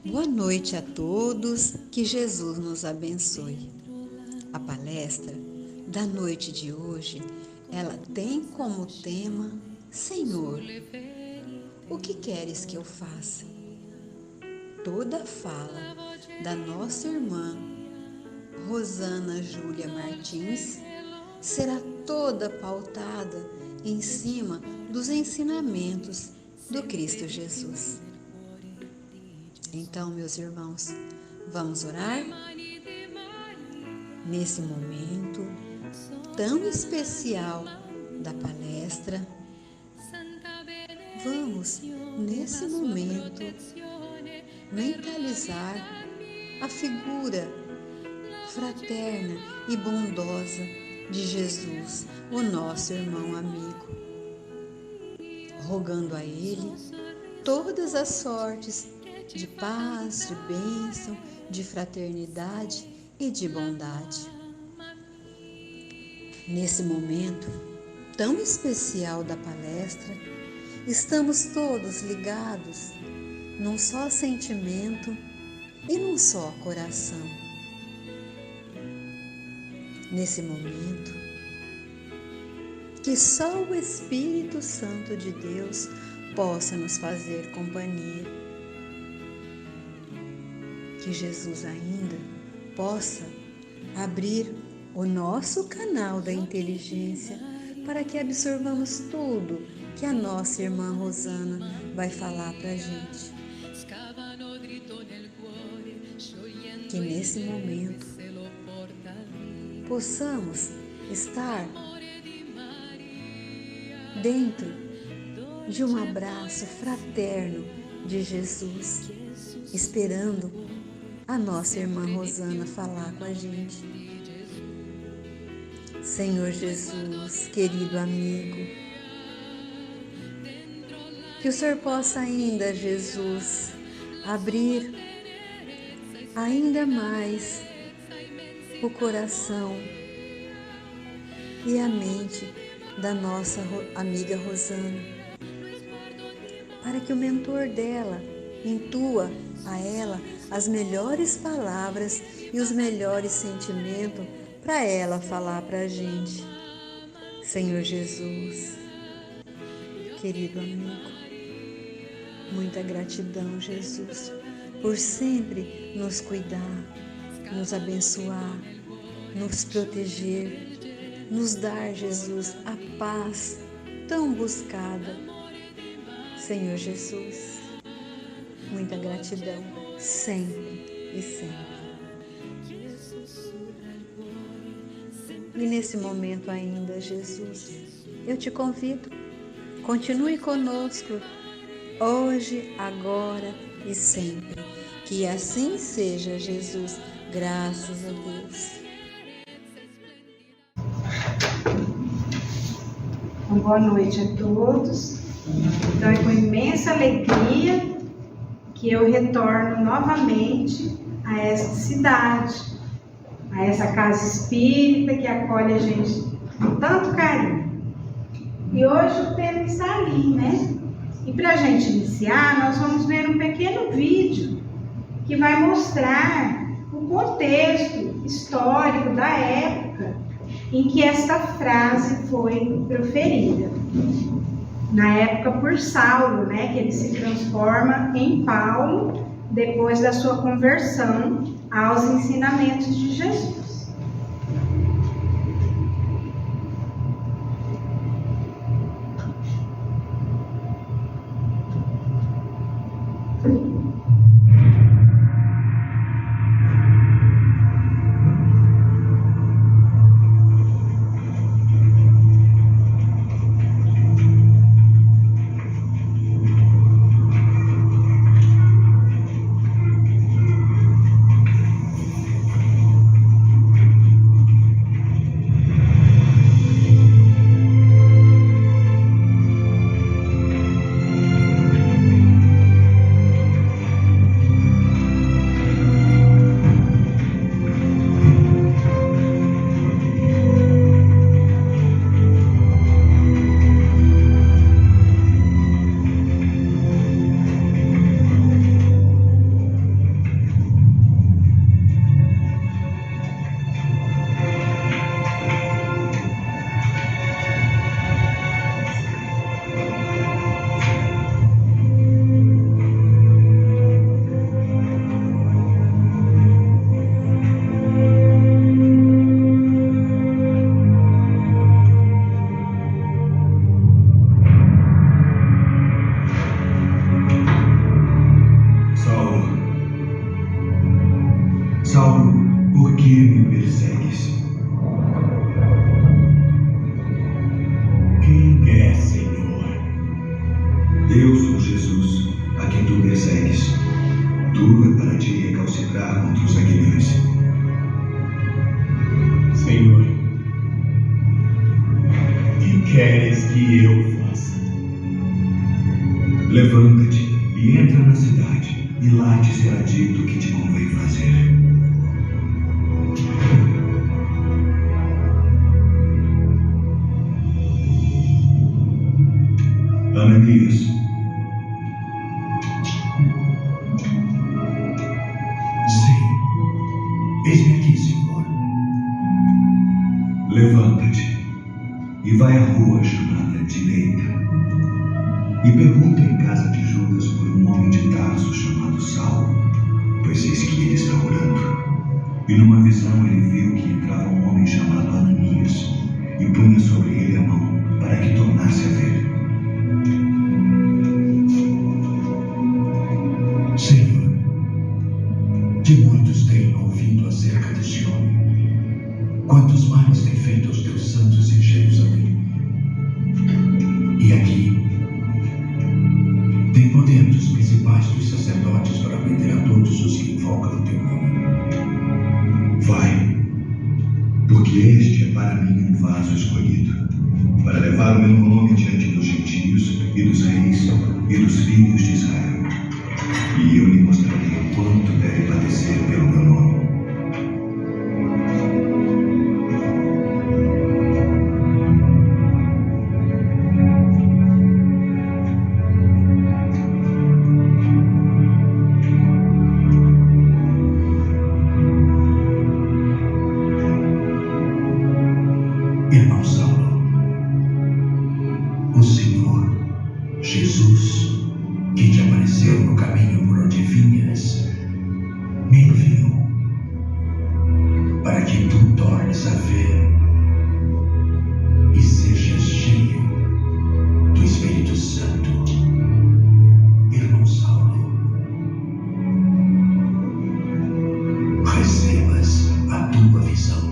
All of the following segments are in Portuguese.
Boa noite a todos, que Jesus nos abençoe. A palestra da noite de hoje, ela tem como tema: Senhor, o que queres que eu faça? Toda a fala da nossa irmã Rosana Júlia Martins será toda pautada em cima dos ensinamentos do Cristo Jesus. Então, meus irmãos, vamos orar? Nesse momento tão especial da palestra, vamos, nesse momento, mentalizar a figura fraterna e bondosa de Jesus, o nosso irmão amigo, rogando a Ele todas as sortes de paz, de bênção, de fraternidade e de bondade. Nesse momento tão especial da palestra, estamos todos ligados num só sentimento e num só coração. Nesse momento, que só o Espírito Santo de Deus possa nos fazer companhia. Que Jesus ainda possa abrir o nosso canal da inteligência para que absorvamos tudo que a nossa irmã Rosana vai falar para a gente. Que nesse momento possamos estar dentro de um abraço fraterno de Jesus, esperando a nossa irmã Rosana falar com a gente. Senhor Jesus, querido amigo, que o Senhor possa ainda, Jesus, abrir ainda mais o coração e a mente da nossa amiga Rosana, para que o mentor dela intua a ela as melhores palavras e os melhores sentimentos para ela falar para a gente. Senhor Jesus, querido amigo, muita gratidão, Jesus, por sempre nos cuidar, nos abençoar, nos proteger, nos dar, Jesus, a paz tão buscada. Senhor Jesus, muita gratidão, sempre e sempre. E nesse momento ainda, Jesus, eu te convido, continue conosco, hoje, agora e sempre. Que assim seja, Jesus, graças a Deus. Boa noite a todos. Então é com imensa alegria que eu retorno novamente a esta cidade, a essa casa espírita que acolhe a gente com tanto carinho. E hoje o tema está ali, né? E para a gente iniciar, nós vamos ver um pequeno vídeo que vai mostrar o contexto histórico da época em que esta frase foi proferida. Na época por Saulo, né, que ele se transforma em Paulo depois da sua conversão aos ensinamentos de Jesus. Saulo, por que me persegues? Quem é, Senhor? Eu sou Jesus, a quem tu persegues. Tu é para te recalcitrar contra os aguilhões. Senhor, que queres que eu faça? Levanta-te e entra na cidade, e lá te será dito o que te convém fazer. Ananias, sim, eis-me aqui, Senhor. Levanta-te e vai à rua chamada Direita e pergunta em casa de Judas por um homem de Tarso chamado Saulo, pois eis que ele está orando. E numa visão ele viu que entrava um homem chamado Ananias e punha sobre ele a mão para que tornasse a ver. Senhor, de muitos tenho ouvido acerca deste homem. Quantos males tem feito aos teus santos em Jerusalém? E aqui tem poder dos principais dos sacerdotes para prender a todos os que invocam o teu nome. Vai, porque este é para mim um vaso escolhido, para levar o meu nome diante dos gentios e dos reis e dos filhos de Israel. E eu lhe mostrarei o quanto deve padecer pelo meu nome. Irmão Saulo, o Senhor Jesus, que te apareceu no caminho por onde vinhas, me enviou para que tu tornes a ver e sejas cheio do Espírito Santo. Irmão Saulo, recebas a tua visão.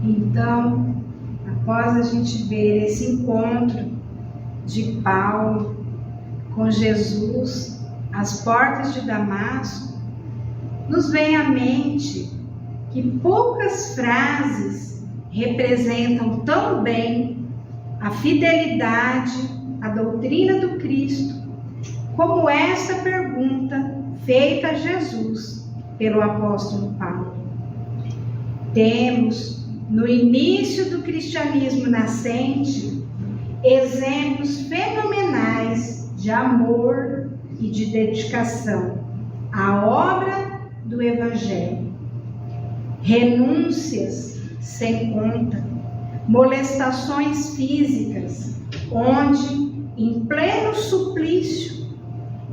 Então, após a gente ver esse encontro de Paulo com Jesus às portas de Damasco, nos vem à mente que poucas frases representam tão bem a fidelidade à doutrina do Cristo como essa pergunta feita a Jesus pelo apóstolo Paulo. Temos, no início do cristianismo nascente, exemplos fenomenais de amor e de dedicação à obra do Evangelho. Renúncias sem conta, molestações físicas, onde, em pleno suplício,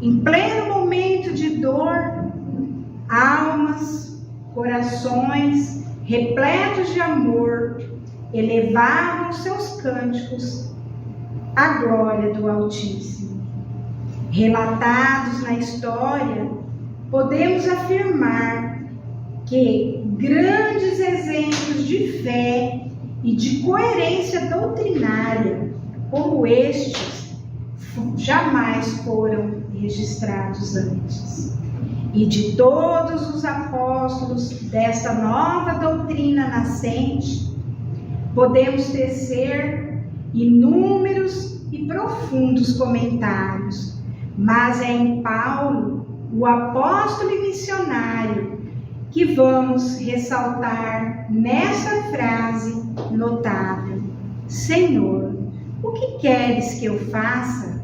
em pleno momento de dor, almas corações repletos de amor elevavam seus cânticos à glória do Altíssimo. Relatados na história, podemos afirmar que grandes exemplos de fé e de coerência doutrinária como estes jamais foram registrados antes. E de todos os apóstolos desta nova doutrina nascente, podemos tecer inúmeros e profundos comentários, mas é em Paulo, o apóstolo e missionário, que vamos ressaltar nessa frase notável: Senhor, o que queres que eu faça?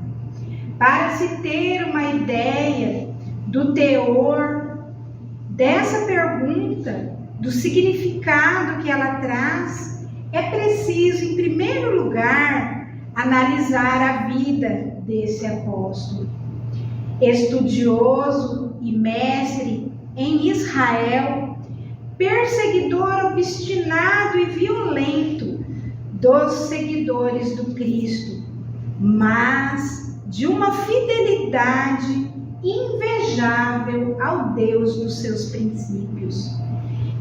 Para se ter uma ideia do teor dessa pergunta, do significado que ela traz, é preciso, em primeiro lugar, analisar a vida desse apóstolo. Estudioso e mestre em Israel, perseguidor obstinado e violento dos seguidores do Cristo, mas de uma fidelidade invejável ao Deus dos seus princípios.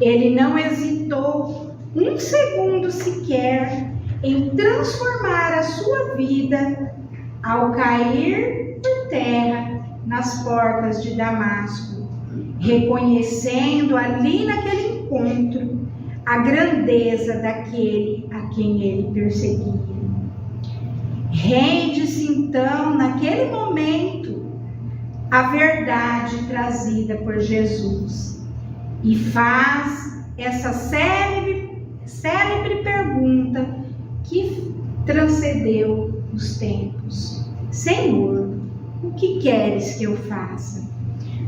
Ele não hesitou um segundo sequer em transformar a sua vida ao cair por terra nas portas de Damasco, reconhecendo ali naquele encontro a grandeza daquele a quem ele perseguia. Rende-se então naquele momento a verdade trazida por Jesus e faz essa célebre pergunta que transcendeu os tempos: Senhor, o que queres que eu faça?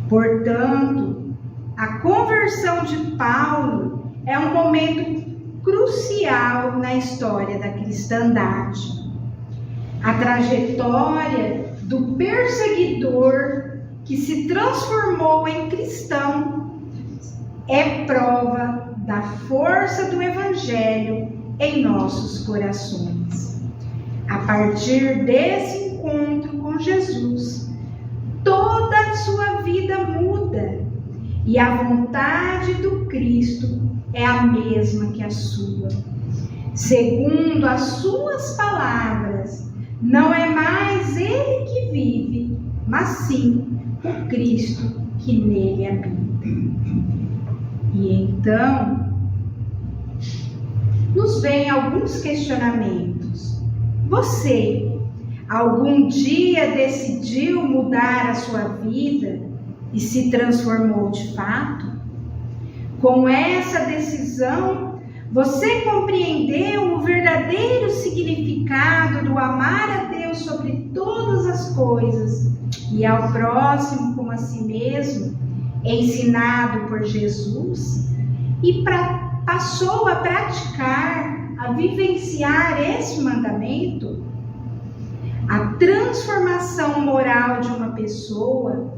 Portanto, a conversão de Paulo é um momento crucial na história da cristandade. A trajetória do perseguidor que se transformou em cristão é prova da força do Evangelho em nossos corações. A partir desse encontro com Jesus, toda a sua vida muda e a vontade do Cristo é a mesma que a sua. Segundo as suas palavras, não é mais ele que vive, mas sim o Cristo que nele habita. E então, nos vêm alguns questionamentos. Você, algum dia decidiu mudar a sua vida e se transformou de fato? Com essa decisão, você compreendeu o verdadeiro significado do amar a Deus sobre todas as coisas e ao próximo como a si mesmo, ensinado por Jesus, e passou a praticar, a vivenciar esse mandamento? A transformação moral de uma pessoa,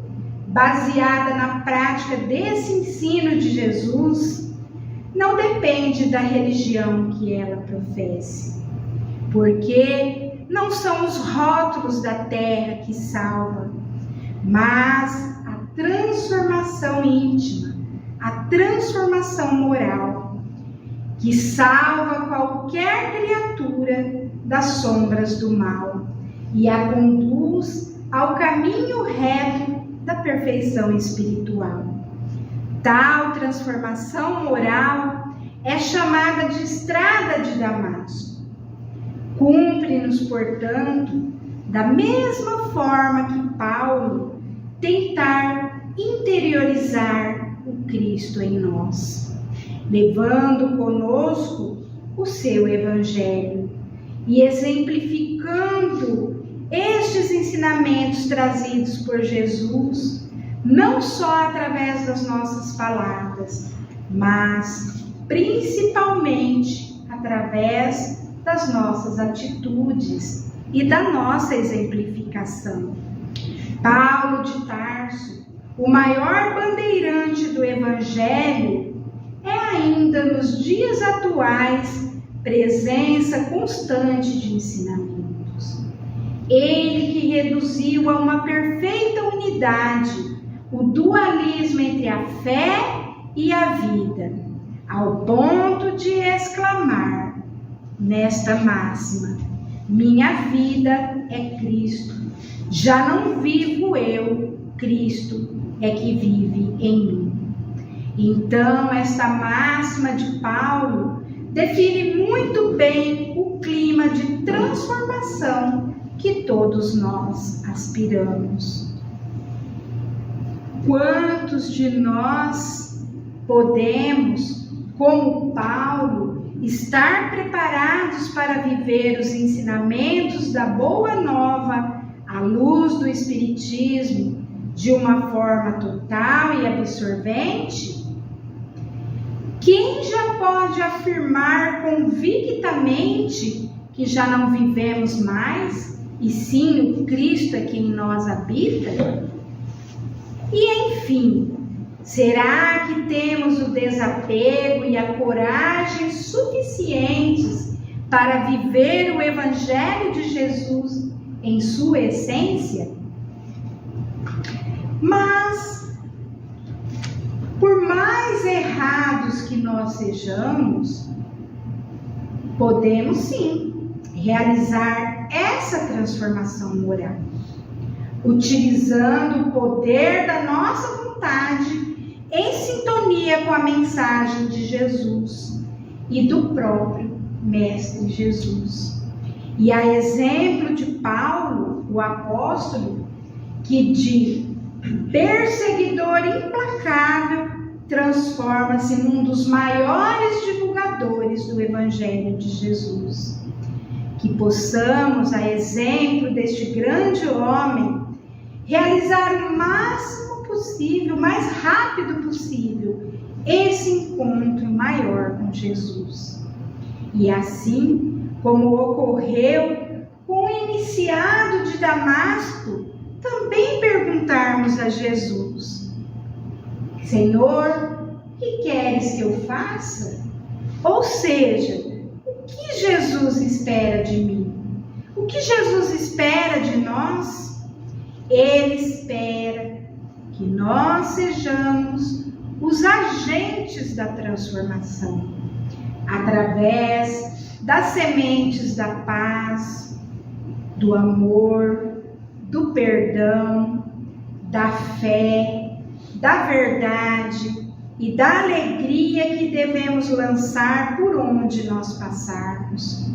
baseada na prática desse ensino de Jesus, não depende da religião que ela professe, porque não são os rótulos da terra que salvam, mas a transformação íntima, a transformação moral, que salva qualquer criatura das sombras do mal e a conduz ao caminho reto da perfeição espiritual. Tal transformação moral é chamada de estrada de Damasco. Cumpre-nos, portanto, da mesma forma que Paulo, tentar interiorizar o Cristo em nós, levando conosco o seu Evangelho e exemplificando estes ensinamentos trazidos por Jesus, não só através das nossas palavras, mas principalmente através das nossas atitudes e da nossa exemplificação. Paulo de Tarso, o maior bandeirante do Evangelho, nos dias atuais, presença constante de ensinamentos. Ele que reduziu a uma perfeita unidade o dualismo entre a fé e a vida, ao ponto de exclamar nesta máxima: minha vida é Cristo, já não vivo eu, Cristo é que vive em mim. Então, esta máxima de Paulo define muito bem o clima de transformação que todos nós aspiramos. Quantos de nós podemos, como Paulo, estar preparados para viver os ensinamentos da Boa Nova à luz do Espiritismo de uma forma total e absorvente? Quem já pode afirmar convictamente que já não vivemos mais, e sim o Cristo é quem em nós habita? E enfim, será que temos o desapego e a coragem suficientes para viver o Evangelho de Jesus em sua essência? Mas, por mais errados que nós sejamos, podemos sim realizar essa transformação moral, utilizando o poder da nossa vontade em sintonia com a mensagem de Jesus e do próprio Mestre Jesus. E a exemplo de Paulo, o apóstolo, que de perseguidor implacável transforma-se num dos maiores divulgadores do Evangelho de Jesus. Que possamos, a exemplo deste grande homem, realizar o máximo possível, o mais rápido possível, esse encontro maior com Jesus. E assim como ocorreu com o iniciado de Damasco, também perguntarmos a Jesus: Senhor, o que queres que eu faça? Ou seja, o que Jesus espera de mim? O que Jesus espera de nós? Ele espera que nós sejamos os agentes da transformação, através das sementes da paz, do amor, do perdão, da fé, da verdade e da alegria que devemos lançar por onde nós passarmos.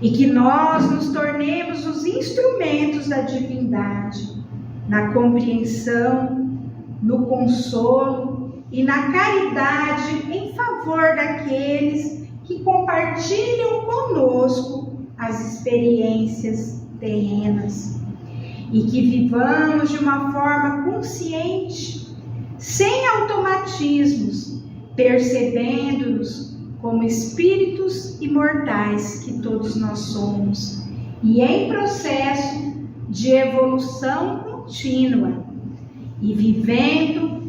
E que nós nos tornemos os instrumentos da divindade, na compreensão, no consolo e na caridade em favor daqueles que compartilham conosco as experiências terrenas. E que vivamos de uma forma consciente, sem automatismos, percebendo-nos como espíritos imortais que todos nós somos, e em processo de evolução contínua, e vivendo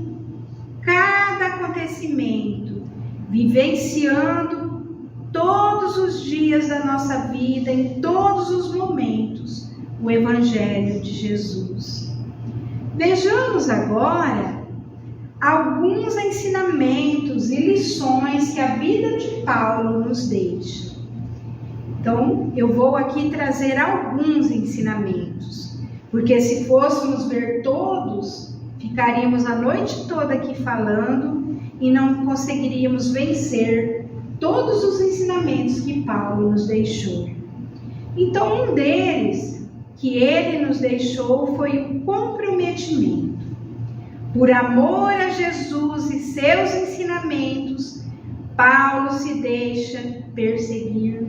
cada acontecimento, vivenciando todos os dias da nossa vida, em todos os momentos, o Evangelho de Jesus. Vejamos agora alguns ensinamentos e lições que a vida de Paulo nos deixa. Então, eu vou aqui trazer alguns ensinamentos, porque se fôssemos ver todos, ficaríamos a noite toda aqui falando e não conseguiríamos vencer todos os ensinamentos que Paulo nos deixou. Então, um deles que ele nos deixou foi o comprometimento. Por amor a Jesus e seus ensinamentos, Paulo se deixa perseguir,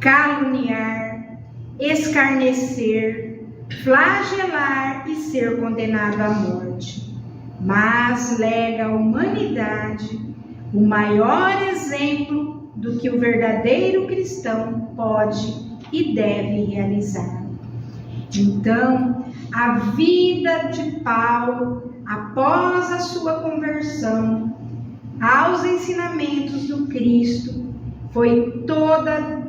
caluniar, escarnecer, flagelar e ser condenado à morte. Mas lega à humanidade o maior exemplo do que o verdadeiro cristão pode e deve realizar. Então, a vida de Paulo, após a sua conversão, aos ensinamentos do Cristo foi toda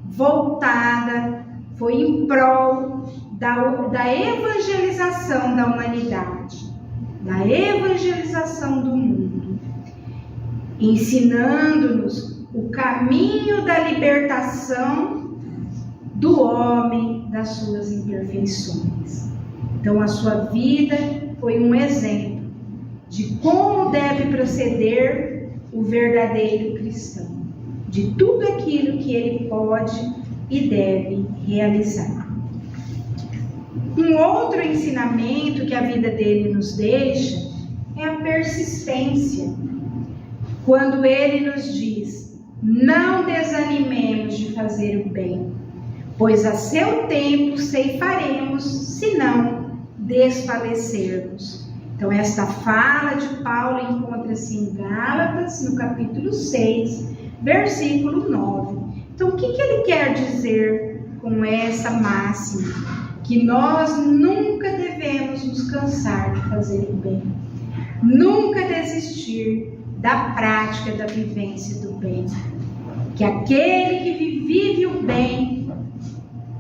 voltada, foi em prol da evangelização da humanidade, da evangelização do mundo, ensinando-nos o caminho da libertação do homem das suas imperfeições. Então, a sua vida foi um exemplo de como deve proceder o verdadeiro cristão, de tudo aquilo que ele pode e deve realizar. Um outro ensinamento que a vida dele nos deixa é a persistência. Quando ele nos diz: não desanimemos de fazer o bem, pois a seu tempo ceifaremos, se não desfalecermos. Então, esta fala de Paulo encontra-se em Gálatas, no capítulo 6, versículo 9. Então, o que ele quer dizer com essa máxima? Que nós nunca devemos nos cansar de fazer o bem, nunca desistir da prática da vivência do bem. Que aquele que vive o bem,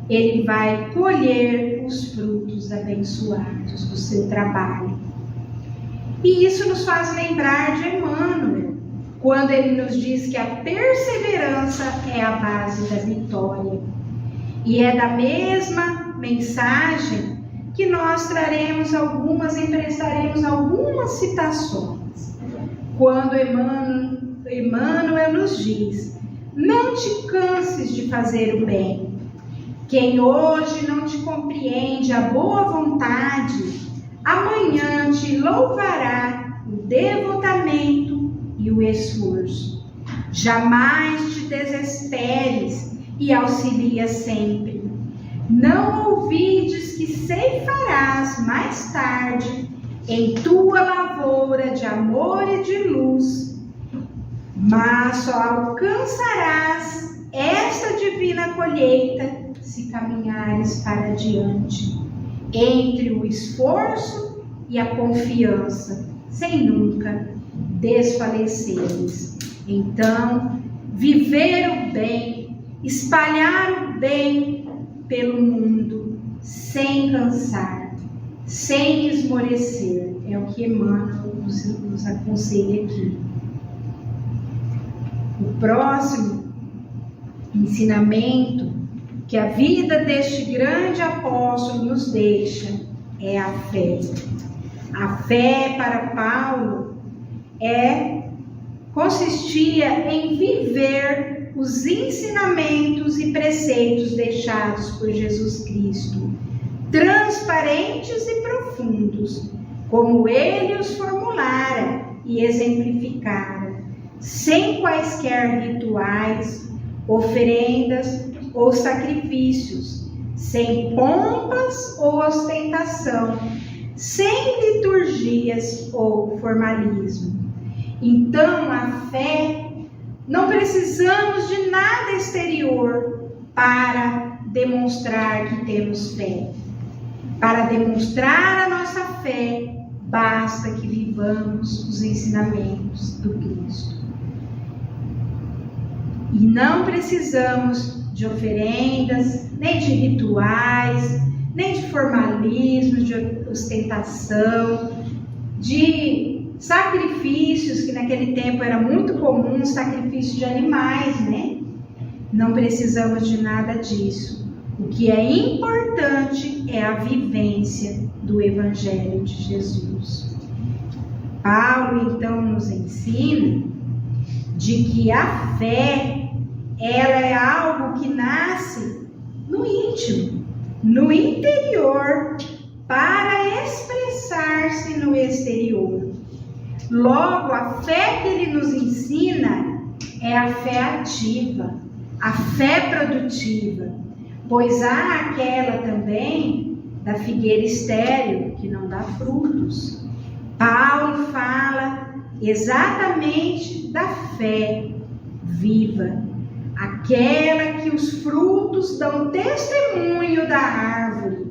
ele vai colher os frutos abençoados do seu trabalho. E isso nos faz lembrar de Emmanuel, quando ele nos diz que a perseverança é a base da vitória. E é da mesma mensagem que nós emprestaremos algumas citações. Quando Emmanuel nos diz: não te canses de fazer o bem. Quem hoje não te compreende a boa vontade, amanhã te louvará o devotamento e o esforço. Jamais te desesperes e auxilia sempre. Não ouvides que ceifarás mais tarde em tua lavoura de amor e de luz, mas só alcançarás esta divina colheita se caminhares para diante, entre o esforço e a confiança, sem nunca desfaleceres. Então, viver o bem, espalhar o bem pelo mundo, sem cansar, sem esmorecer, é o que Emmanuel nos aconselha aqui. O próximo ensinamento que a vida deste grande apóstolo nos deixa é a fé. A fé para Paulo consistia em viver os ensinamentos e preceitos deixados por Jesus Cristo, transparentes e profundos, como ele os formulara e exemplificara, sem quaisquer rituais, oferendas ou sacrifícios, sem pompas ou ostentação, sem liturgias ou formalismo. Então, a fé, não precisamos de nada exterior para demonstrar que temos fé. Para demonstrar a nossa fé, basta que vivamos os ensinamentos do Cristo. E não precisamos de oferendas, nem de rituais, nem de formalismo, de ostentação, de sacrifícios, que naquele tempo era muito comum, sacrifício de animais, né? Não precisamos de nada disso. O que é importante é a vivência do Evangelho de Jesus. Paulo, então, nos ensina de que a fé, ela é algo que nasce no íntimo, no interior, para expressar-se no exterior. Logo, a fé que ele nos ensina é a fé ativa, a fé produtiva, pois há aquela também da figueira estéril que não dá frutos. Paulo fala exatamente da fé viva, aquela que os frutos dão testemunho da árvore,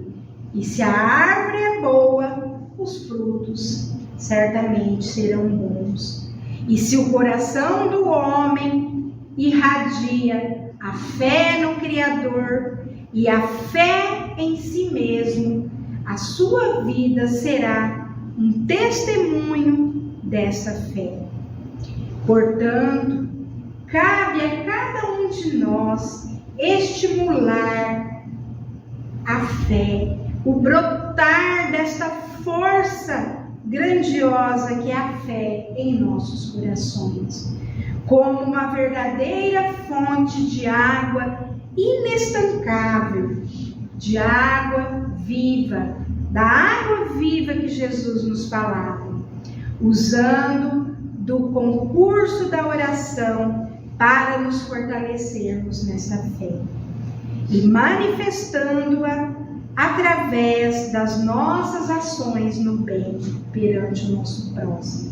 e se a árvore é boa, os frutos certamente serão bons. E se o coração do homem irradia a fé no Criador e a fé em si mesmo, a sua vida será um testemunho dessa fé. Portanto, cabe a cada um de nós estimular a fé, o brotar desta força grandiosa que é a fé em nossos corações, como uma verdadeira fonte de água inestancável, de água viva, da água viva que Jesus nos falava, usando do concurso da oração para nos fortalecermos nessa fé e manifestando-a através das nossas ações no bem perante o nosso próximo.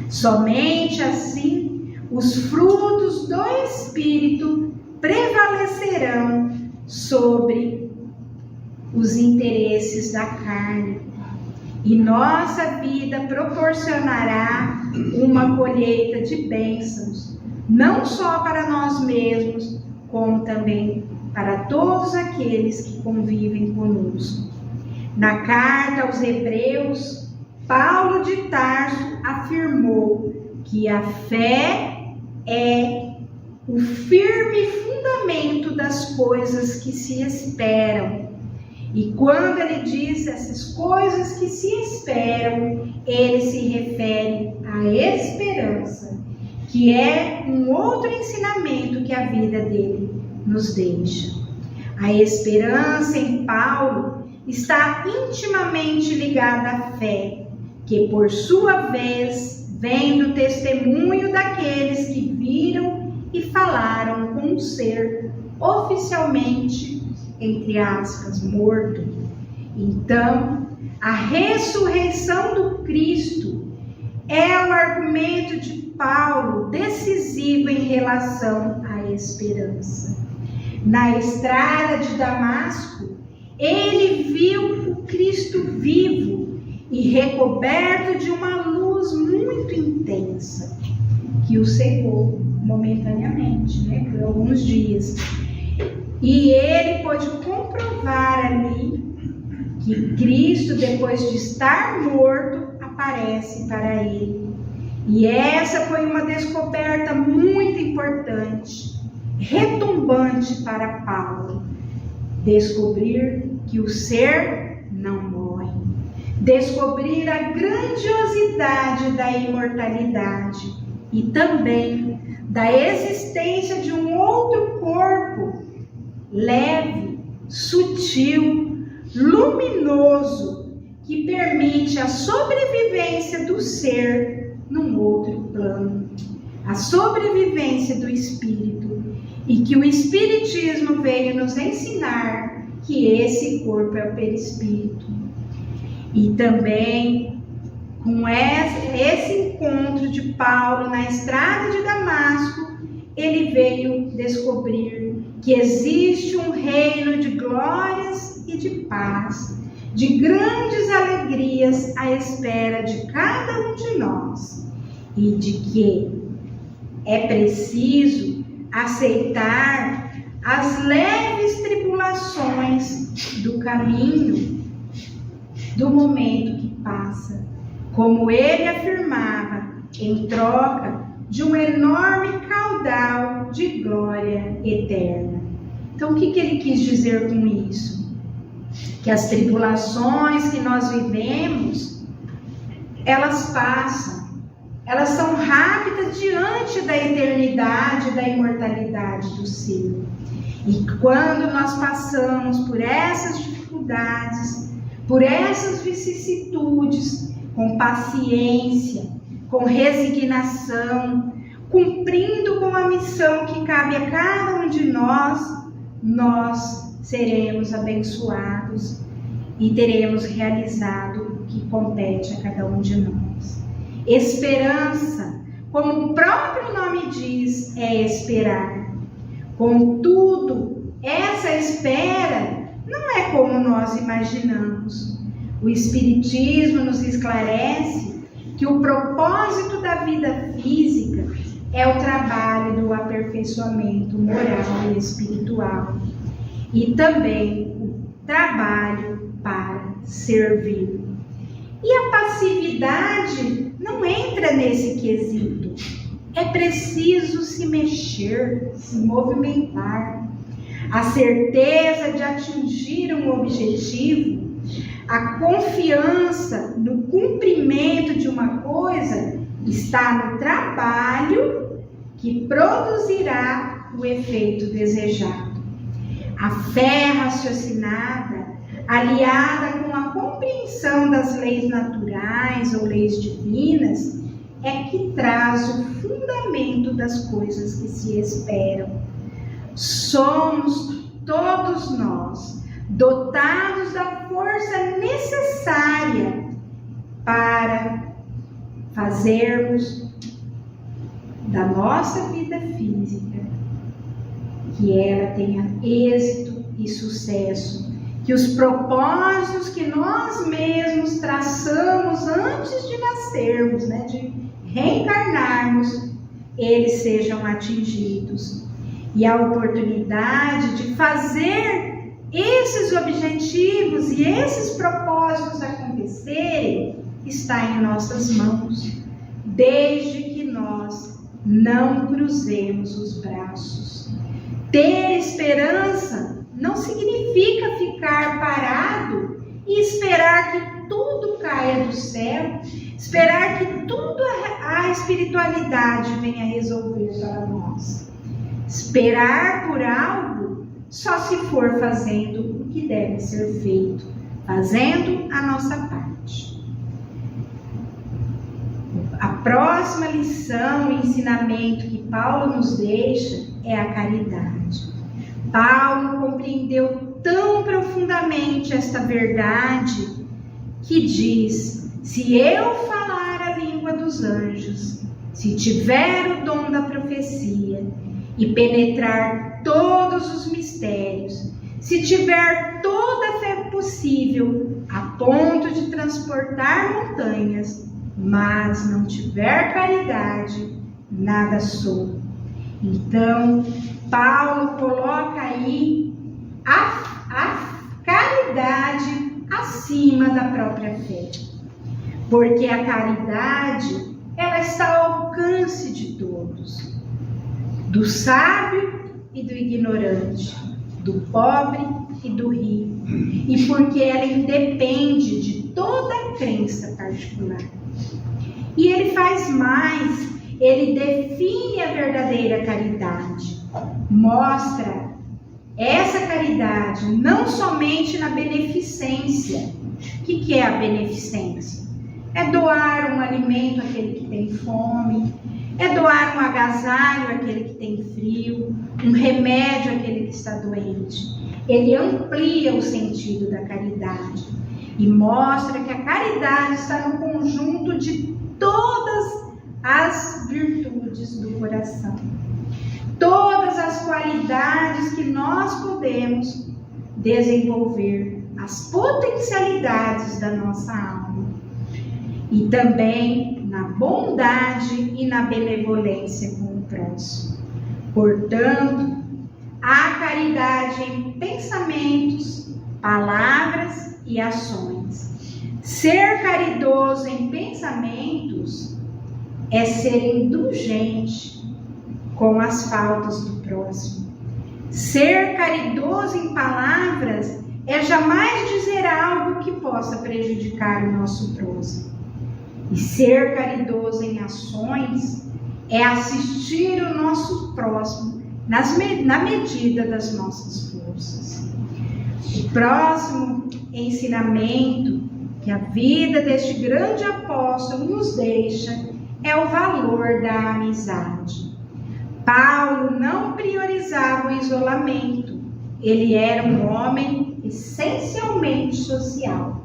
Somente assim os frutos do Espírito prevalecerão sobre os interesses da carne, e nossa vida proporcionará uma colheita de bênçãos, não só para nós mesmos, como também para todos aqueles que convivem conosco. Na carta aos Hebreus, Paulo de Tarso afirmou que a fé é o firme fundamento das coisas que se esperam. E quando ele diz essas coisas que se esperam, ele se refere à esperança, que é um outro ensinamento que a vida dele nos deixa. A esperança em Paulo está intimamente ligada à fé, que por sua vez vem do testemunho daqueles que viram e falaram com um ser oficialmente, entre aspas, morto. Então, a ressurreição do Cristo é o argumento de Paulo decisivo em relação à esperança. Na estrada de Damasco, ele viu o Cristo vivo e recoberto de uma luz muito intensa, que o cegou momentaneamente, por alguns dias. E ele pôde comprovar ali que Cristo, depois de estar morto, aparece para ele. E essa foi uma descoberta muito importante, retumbante para Paulo. Descobrir que o ser não morre. Descobrir a grandiosidade da imortalidade e também da existência de um outro corpo leve, sutil, luminoso, que permite a sobrevivência do ser num outro plano, a sobrevivência do espírito, e que o Espiritismo veio nos ensinar que esse corpo é o perispírito. E também, com esse encontro de Paulo na estrada de Damasco, ele veio descobrir que existe um reino de glórias e de paz, de grandes alegrias à espera de cada um de nós, e de que é preciso aceitar as leves tribulações do caminho, do momento que passa, como ele afirmava, em troca de um enorme caudal de glória eterna. Então, o que ele quis dizer com isso? Que as tribulações que nós vivemos, elas passam, elas são rápidas diante da eternidade, da imortalidade do ser. E quando nós passamos por essas dificuldades, por essas vicissitudes, com paciência, com resignação, cumprindo com a missão que cabe a cada um de nós, nós seremos abençoados e teremos realizado o que compete a cada um de nós. Esperança, como o próprio nome diz, é esperar. Contudo, essa espera não é como nós imaginamos. O Espiritismo nos esclarece que o propósito da vida física é o trabalho do aperfeiçoamento moral e espiritual, e também o trabalho para servir. E a passividade não entra nesse quesito. É preciso se mexer, se movimentar. A certeza de atingir um objetivo, a confiança no cumprimento de uma coisa está no trabalho que produzirá o efeito desejado. A fé raciocinada, aliada com a compreensão das leis naturais ou leis divinas, é que traz o fundamento das coisas que se esperam. Somos todos nós dotados da força necessária para fazermos da nossa vida física que ela tenha êxito e sucesso, que os propósitos que nós mesmos traçamos antes de nascermos, de reencarnarmos, eles sejam atingidos. E a oportunidade de fazer esses objetivos e esses propósitos acontecerem está em nossas mãos, desde que nós não cruzemos os braços. Ter esperança não significa ficar parado e esperar que tudo caia do céu, esperar que tudo a espiritualidade venha resolver para nós. Esperar por algo só se for fazendo o que deve ser feito, fazendo a nossa parte. A próxima lição e ensinamento que Paulo nos deixa é a caridade. Paulo compreendeu tão profundamente esta verdade que diz: se eu falar a língua dos anjos, se tiver o dom da profecia e penetrar todos os mistérios, se tiver toda a fé possível a ponto de transportar montanhas, mas não tiver caridade, nada sou. Então, Paulo coloca aí a caridade acima da própria fé, porque a caridade, ela está ao alcance de todos, do sábio e do ignorante, do pobre e do rico, e porque ela independe de toda crença particular. E ele faz mais, ele define a verdadeira caridade, mostra essa caridade não somente na beneficência. O que é a beneficência? É doar um alimento àquele que tem fome, é doar um agasalho àquele que tem frio, um remédio àquele que está doente. Ele amplia o sentido da caridade e mostra que a caridade está no conjunto de todas as virtudes do coração, todas as qualidades que nós podemos desenvolver, as potencialidades da nossa alma, e também na bondade e na benevolência com o próximo. Portanto, há caridade em pensamentos, palavras e ações. Ser caridoso em pensamentos é ser indulgente com as faltas do próximo. Ser caridoso em palavras é jamais dizer algo que possa prejudicar o nosso próximo. E ser caridoso em ações é assistir o nosso próximo na medida das nossas forças. O próximo ensinamento que a vida deste grande apóstolo nos deixa é o valor da amizade. Paulo não priorizava o isolamento. Ele era um homem essencialmente social.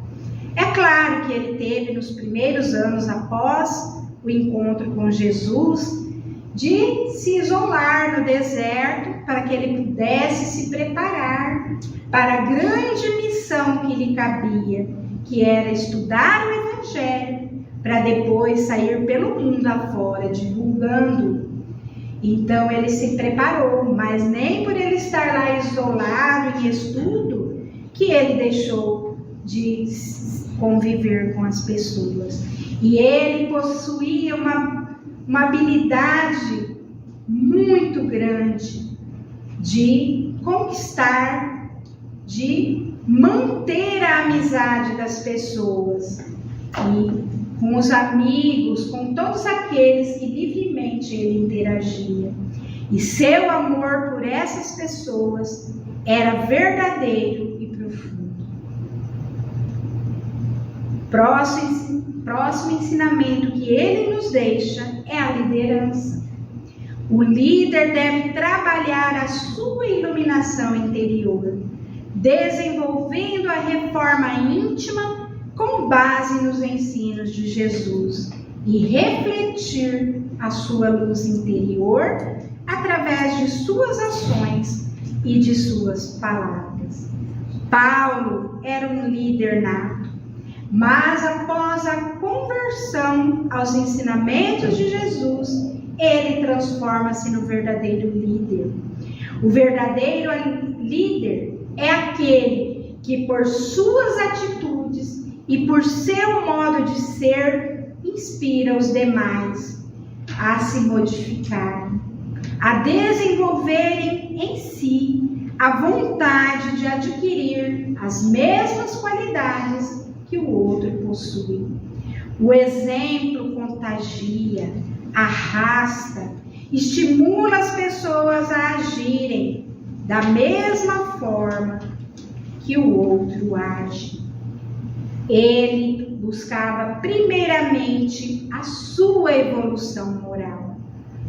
É claro que ele teve nos primeiros anos após o encontro com Jesus de se isolar no deserto para que ele pudesse se preparar para a grande missão que lhe cabia, que era estudar o Evangelho para depois sair pelo mundo afora, divulgando. Então ele se preparou, mas nem por ele estar lá isolado em estudo, que ele deixou de conviver com as pessoas. E ele possuía uma habilidade muito grande de conquistar, de manter a amizade das pessoas. E com os amigos, com todos aqueles que livremente ele interagia. E seu amor por essas pessoas era verdadeiro e profundo. Próximo ensinamento que ele nos deixa é a liderança. O líder deve trabalhar a sua iluminação interior, desenvolvendo a reforma íntima com base nos ensinos de Jesus e refletir a sua luz interior através de suas ações e de suas palavras. Paulo era um líder nato, mas após a conversão aos ensinamentos de Jesus, ele transforma-se no verdadeiro líder. O verdadeiro líder é aquele que, por suas atitudes e por seu modo de ser, inspira os demais a se modificarem, a desenvolverem em si a vontade de adquirir as mesmas qualidades que o outro possui. O exemplo contagia, arrasta, estimula as pessoas a agirem da mesma forma que o outro age. Ele buscava primeiramente a sua evolução moral,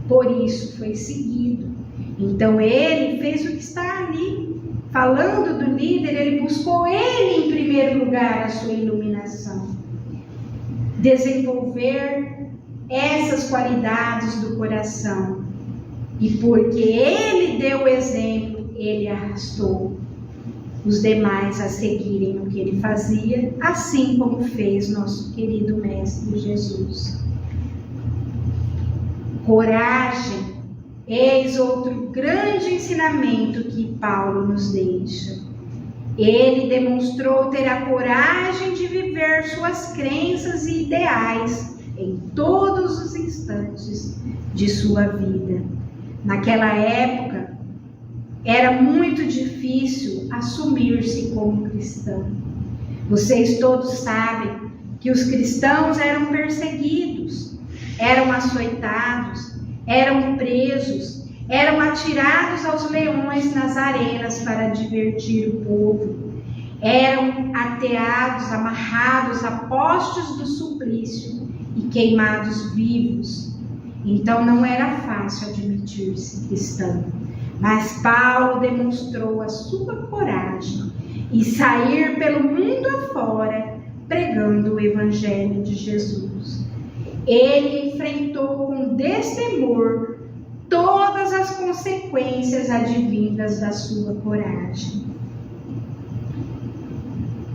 por isso foi seguido. Então ele fez o que está ali, falando do líder, ele buscou ele em primeiro lugar a sua iluminação, desenvolver essas qualidades do coração, e porque ele deu o exemplo, ele arrastou os demais a seguirem o que ele fazia, assim como fez nosso querido Mestre Jesus. Coragem, eis outro grande ensinamento que Paulo nos deixa. Ele demonstrou ter a coragem de viver suas crenças e ideais em todos os instantes de sua vida. Naquela época, era muito difícil assumir-se como cristão. Vocês todos sabem que os cristãos eram perseguidos, eram açoitados, eram presos, eram atirados aos leões nas arenas para divertir o povo, eram ateados, amarrados a postes do suplício e queimados vivos. Então não era fácil admitir-se cristão. Mas Paulo demonstrou a sua coragem e sair pelo mundo afora pregando o Evangelho de Jesus. Ele enfrentou com destemor todas as consequências advindas da sua coragem.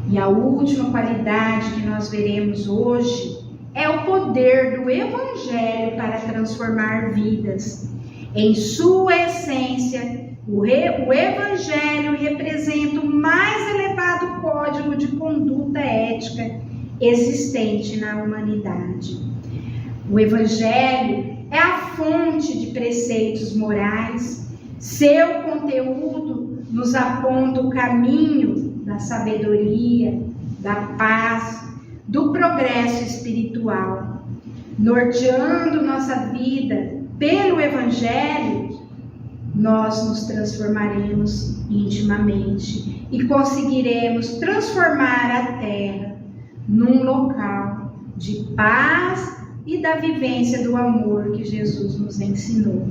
E a última qualidade que nós veremos hoje é o poder do Evangelho para transformar vidas. Em sua essência, o Evangelho representa o mais elevado código de conduta ética existente na humanidade. O Evangelho é a fonte de preceitos morais. Seu conteúdo nos aponta o caminho da sabedoria, da paz, do progresso espiritual. Norteando nossa vida pelo Evangelho, nós nos transformaremos intimamente e conseguiremos transformar a Terra num local de paz e da vivência do amor que Jesus nos ensinou.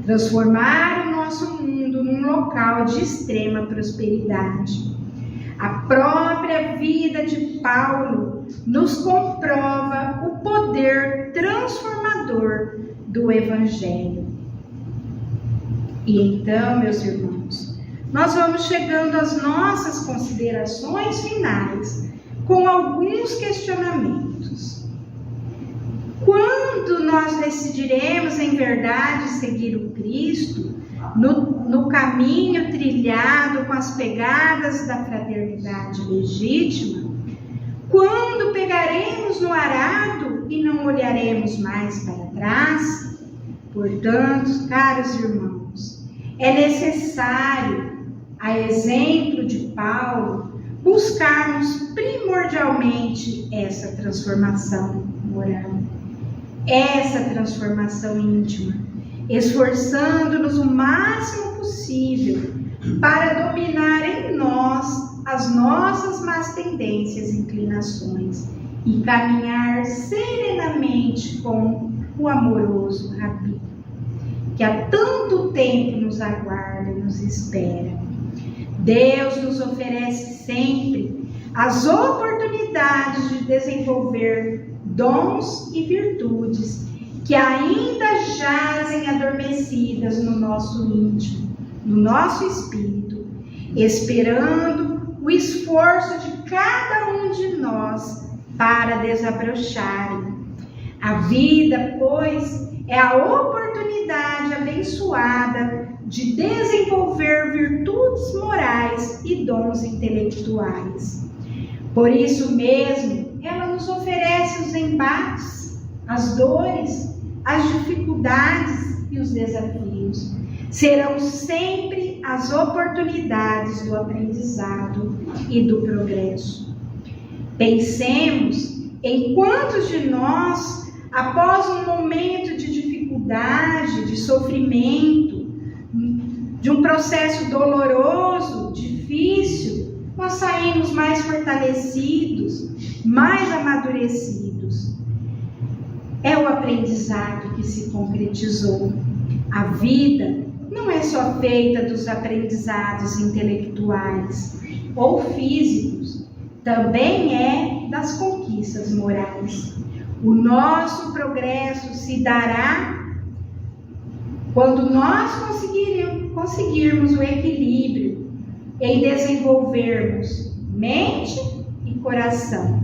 Transformar o nosso mundo num local de extrema prosperidade. A própria vida de Paulo nos comprova o poder transformador do Evangelho. E então, meus irmãos, nós vamos chegando às nossas considerações finais com alguns questionamentos. quando nós decidiremos em verdade seguir o Cristo, no caminho trilhado com as pegadas da fraternidade legítima, quando pegaremos no arado e não olharemos mais para trás. Portanto, caros irmãos, é necessário, a exemplo de Paulo, buscarmos primordialmente essa transformação moral, essa transformação íntima, esforçando-nos o máximo possível para dominar em nós as nossas más tendências e inclinações e caminhar serenamente com o amoroso Rabi, que há tanto tempo nos aguarda e nos espera. Deus nos oferece sempre as oportunidades de desenvolver dons e virtudes que ainda jazem adormecidas no nosso íntimo, no nosso espírito, esperando o esforço de cada um de nós para desabrocharem. A vida, pois, é a oportunidade abençoada de desenvolver virtudes morais e dons intelectuais. Por isso mesmo, ela nos oferece os embates, as dores, as dificuldades e os desafios. Serão sempre as oportunidades do aprendizado e do progresso. Pensemos em quantos de nós, após um momento de dificuldade, de sofrimento, de um processo doloroso, difícil, nós saímos mais fortalecidos, mais amadurecidos. É o aprendizado que se concretizou. A vida não é só feita dos aprendizados intelectuais ou físicos, também é das conquistas morais. O nosso progresso se dará quando nós conseguirmos o equilíbrio em desenvolvermos mente e coração.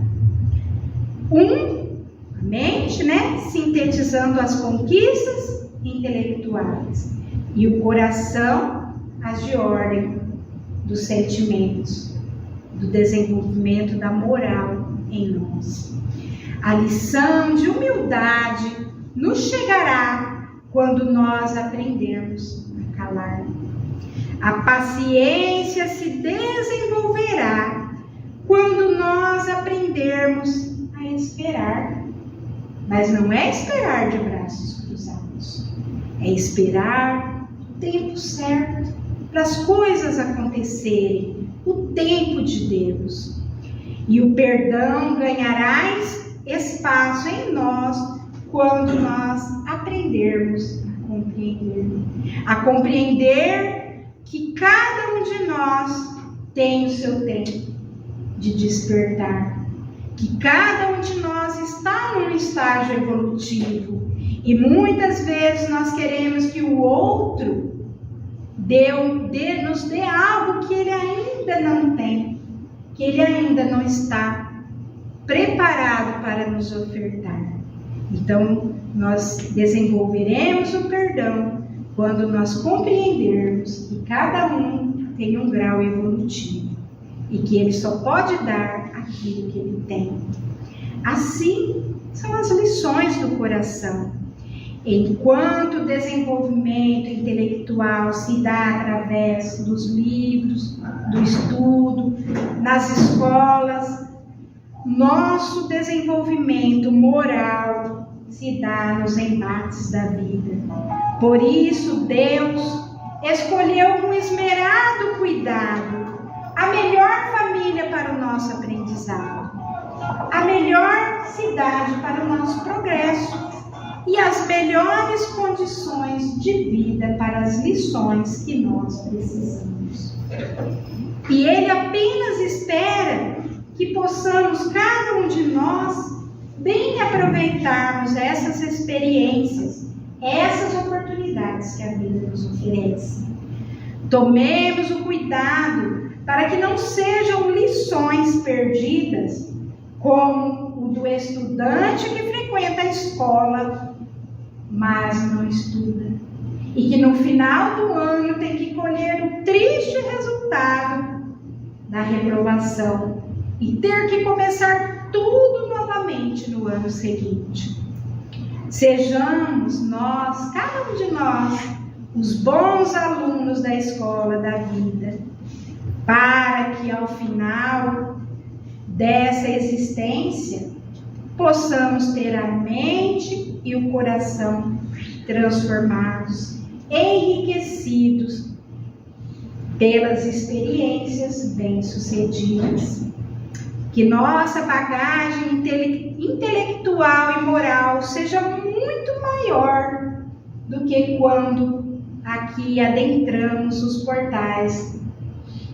A mente, sintetizando as conquistas intelectuais, e o coração, as de ordem dos sentimentos, do desenvolvimento da moral em nós. A lição de humildade nos chegará quando nós aprendermos a calar. A paciência se desenvolverá quando nós aprendermos a esperar. Mas não é esperar de braços cruzados, é esperar o tempo certo para as coisas acontecerem, o tempo de Deus. E o perdão ganhará espaço em nós quando nós aprendermos a compreender que cada um de nós tem o seu tempo de despertar, que cada um de nós está num estágio evolutivo e muitas vezes nós queremos que o outro nos dê algo que ele ainda não tem, que ele ainda não está preparado para nos ofertar. Então, nós desenvolveremos o perdão quando nós compreendermos que cada um tem um grau evolutivo e que ele só pode dar aquilo que ele tem. Assim são as lições do coração. Enquanto o desenvolvimento intelectual se dá através dos livros, do estudo, nas escolas, nosso desenvolvimento moral se dá nos embates da vida. Por isso, Deus escolheu com esmerado cuidado a melhor família para o nosso aprendizado, a melhor cidade para o nosso progresso e as melhores condições de vida para as lições que nós precisamos. E Ele apenas espera que possamos, cada um de nós, bem aproveitarmos essas experiências, essas oportunidades que a vida nos oferece. Tomemos o cuidado para que não sejam lições perdidas, como o do estudante que frequenta a escola, mas não estuda, e que no final do ano tem que colher o triste resultado da reprovação e ter que começar tudo novamente no ano seguinte. Sejamos nós, cada um de nós, os bons alunos da escola da vida, para que ao final dessa existência possamos ter a mente e o coração transformados, enriquecidos pelas experiências bem-sucedidas. Que nossa bagagem intelectual e moral seja muito maior do que quando aqui adentramos os portais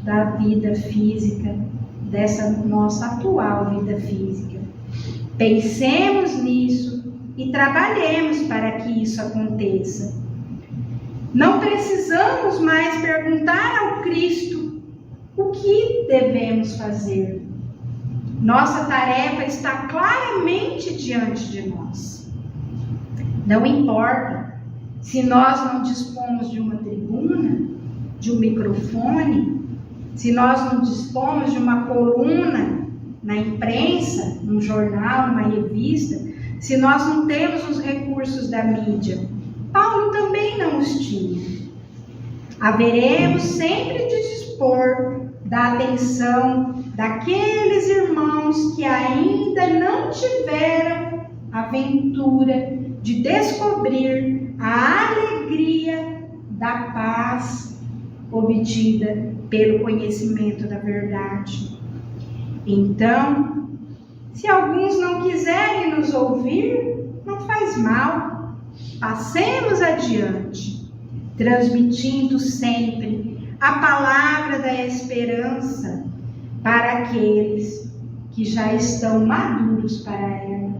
da vida física, dessa nossa atual vida física. Pensemos nisso e trabalhemos para que isso aconteça. Não precisamos mais perguntar ao Cristo o que devemos fazer. Nossa tarefa está claramente diante de nós. Não importa se nós não dispomos de uma tribuna, de um microfone, se nós não dispomos de uma coluna na imprensa, num jornal, numa revista, se nós não temos os recursos da mídia. Paulo também não os tinha. Haveremos sempre de dispor da atenção daqueles irmãos que ainda não tiveram a aventura de descobrir a alegria da paz obtida pelo conhecimento da verdade. Então, se alguns não quiserem nos ouvir, não faz mal. Passemos adiante, transmitindo sempre a palavra da esperança para aqueles que já estão maduros para ela.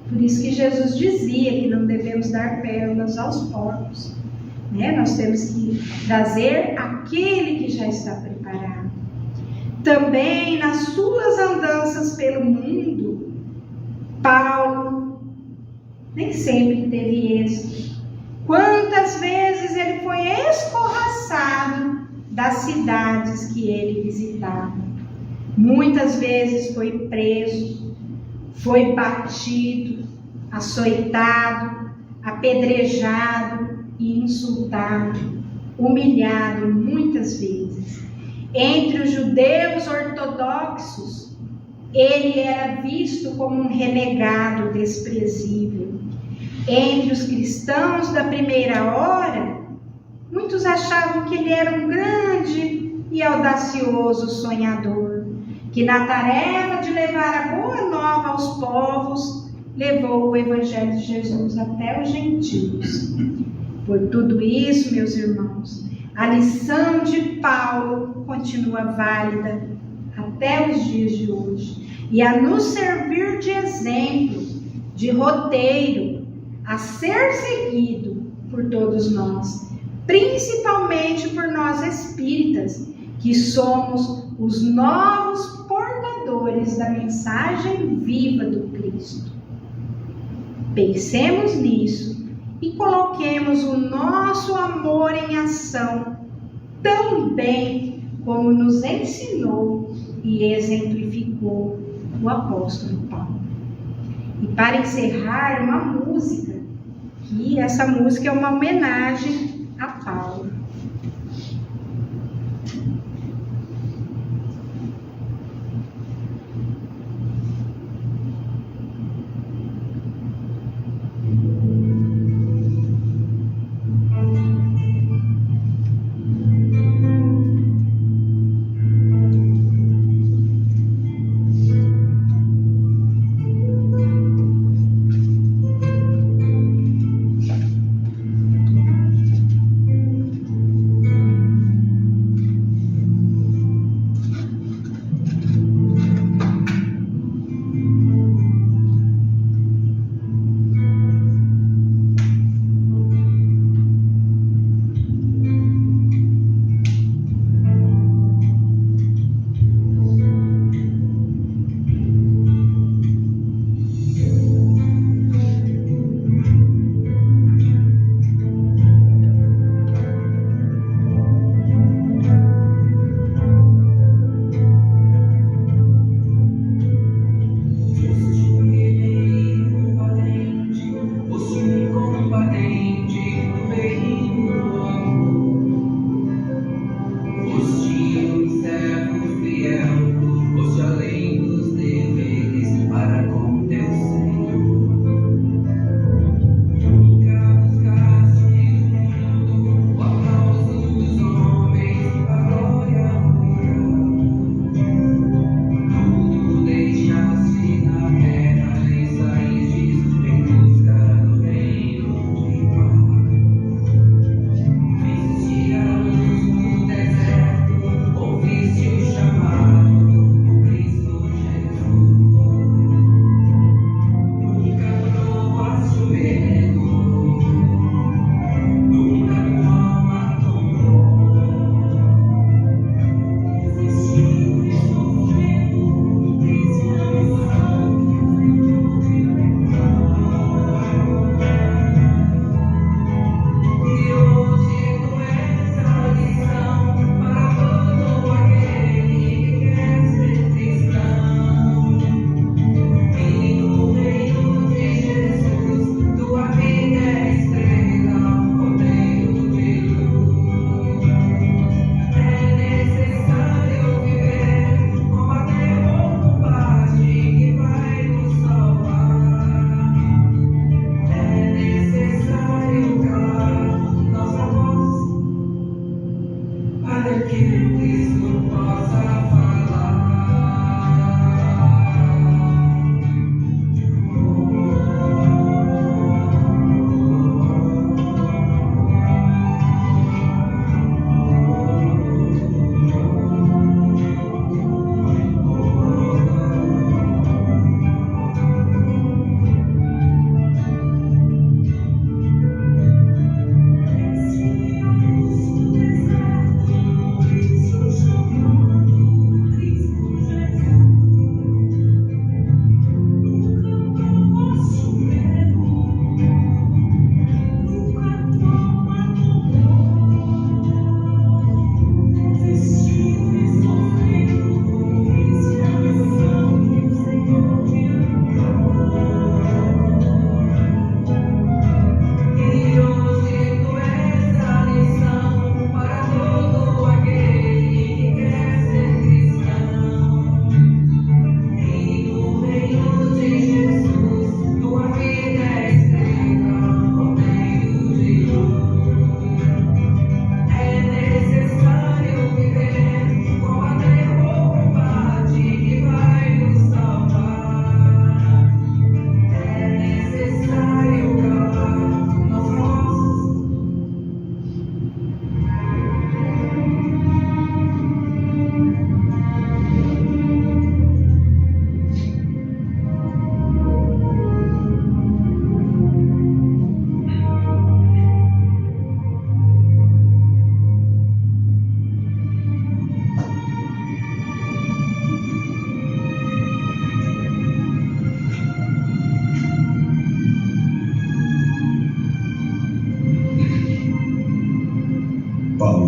Por isso que Jesus dizia que não devemos dar pérolas aos porcos, né? Nós temos que trazer aquele que já está preparado. Também nas suas andanças pelo mundo, Paulo nem sempre teve êxito. Quantas vezes ele foi escorraçado das cidades que ele visitava. Muitas vezes foi preso, foi batido, açoitado, apedrejado e insultado, humilhado muitas vezes. Entre os judeus ortodoxos, ele era visto como um renegado desprezível. Entre os cristãos da primeira hora, muitos achavam que ele era um grande e audacioso sonhador, que na tarefa de levar a boa nova aos povos, levou o Evangelho de Jesus até os gentios. Por tudo isso, meus irmãos, a lição de Paulo continua válida até os dias de hoje e a nos servir de exemplo, de roteiro, a ser seguido por todos nós, principalmente por nós espíritas, que somos os novos portadores da mensagem viva do Cristo. Pensemos nisso e coloquemos o nosso amor em ação, tão bem como nos ensinou e exemplificou o apóstolo Paulo. E para encerrar, uma música, que essa música é uma homenagem a Paulo.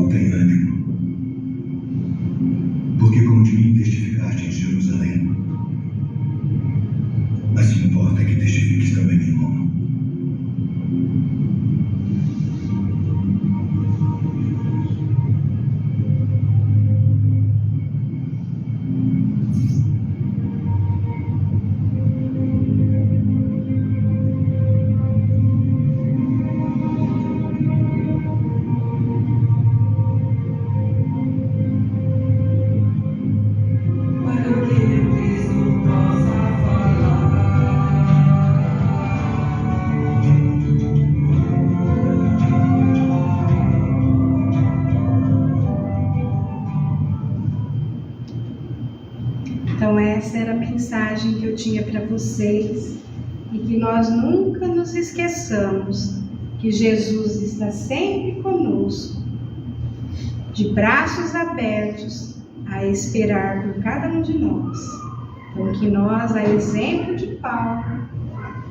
tem ânimo, porque como de mim testificaste em Jerusalém, assim importa que testifiques também em Roma. Então essa era a mensagem que eu tinha para vocês, e que nós nunca nos esqueçamos que Jesus está sempre conosco, de braços abertos a esperar por cada um de nós. Então que nós, a exemplo de Paulo,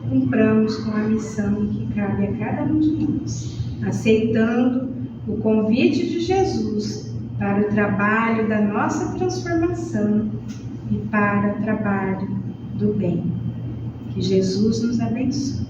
cumpramos com a missão que cabe a cada um de nós, aceitando o convite de Jesus para o trabalho da nossa transformação e para o trabalho do bem. Que Jesus nos abençoe.